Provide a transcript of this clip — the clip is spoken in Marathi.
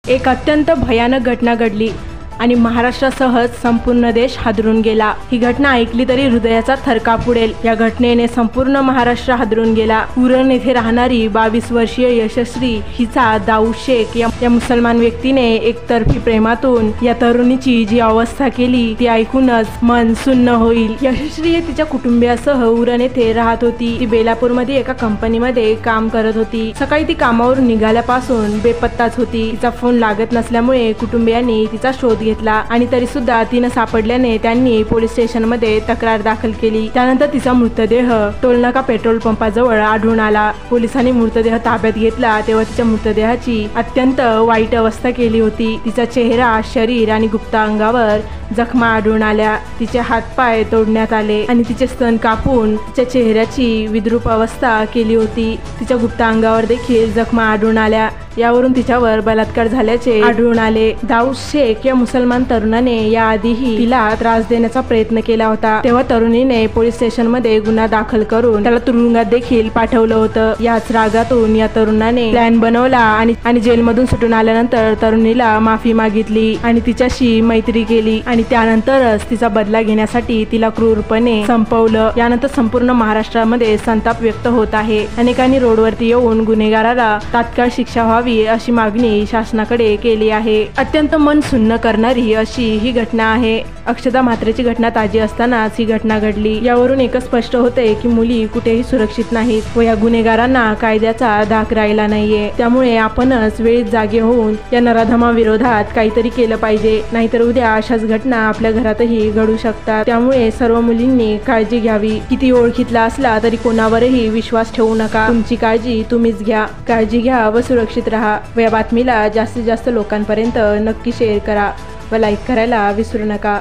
एक अत्यंत भयानक घटना घडली आणि महाराष्ट्रासह संपूर्ण देश हादरून गेला। ही घटना ऐकली तरी हृदयाचा थरकाप उडेल। या घटनेने संपूर्ण महाराष्ट्र हादरून गेला। उरण येथे राहणारी 22 वर्षीय यशश्री हिचा दाऊद शेख या मुसलमान व्यक्तीने एकतर्फी प्रेमातून या तरुणीची जी अवस्था केली ती ऐकूनच मन सुन्न होईल। यशश्री हे तिच्या कुटुंबियासह उरण येथे राहत होती। ती बेलापूरमध्ये एका कंपनीमध्ये काम करत होती। सकाळी ती कामावरून निघाल्यापासून बेपत्ताच होती। तिचा फोन लागत नसल्यामुळे कुटुंबियांनी तिचा शोध घेतला आणि तरी सुद्धा ती न सापडल्याने त्यांनी पोलीस स्टेशनमध्ये तक्रार दाखल केली। त्यानंतर तिचा मृतदेह टोलनाका पेट्रोल पंपाजवळ आढळून आला। पोलिसांनी मृतदेह ताब्यात घेतला तेव्हा तिच्या मृतदेहाची अत्यंत वाईट अवस्था केली होती। तिचा चेहरा, शरीर आणि गुप्त अंगावर जखमा आढळून आल्या। तिचे हातपाय तोडण्यात आले आणि तिचे स्तन कापून तिच्या चेहऱ्याची विद्रूप अवस्था केली होती। तिच्या गुप्त अंगावर देखील जखमा आढळून आल्या। यावरून तिच्यावर बलात्कार झाल्याचे आढळून आले। दाऊद शेख या मुसलमान तरुणाने याआधीही तिला त्रास देण्याचा प्रयत्न केला होता। तेव्हा तरुणीने पोलीस स्टेशनमध्ये गुन्हा दाखल करून त्याला तुरुंगात देखील पाठवलं होतं। याच रागातून या तरुणाने प्लॅन बनवला आणि जेलमधून सुटून आल्यानंतर तरुणीला माफी मागितली आणि तिच्याशी मैत्री केली आणि त्यानंतरच तिचा बदला घेण्यासाठी तिला क्रूरपणे संपवलं। यानंतर संपूर्ण महाराष्ट्रामध्ये संताप व्यक्त होत आहे। अनेकांनी रोडवरती येऊन गुन्हेगाराला तात्काळ शिक्षा व्हावी अशी मागणी शासनाकडे केली आहे। अत्यंत मन सुन्न करणारी अशी ही घटना आहे। अक्षता म्हात्रेची घटना ताजी असतानाच ही घटना घडली। यावरून एकच स्पष्ट होते की मुली कुठेही सुरक्षित नाहीत व या गुन्हेगारांना कायद्याचा धाक राहिला नाहीये। त्यामुळे आपणच वेळीच जागे होऊन या नराधमाविरोधात काहीतरी केलं पाहिजे, नाहीतर उद्या अशाच घटना आपल्या घरातही घडू शकतात। त्यामुळे सर्व मुलींनी काळजी घ्यावी। किती ओळखीतला असला तरी कोणावरही विश्वास ठेवू नका। तुमची काळजी तुम्हीच घ्या। काळजी घ्या व सुरक्षित राहा व या बातमीला जास्तीत जास्त लोकांपर्यंत नक्की शेअर करा व लाईक करायला विसरू नका।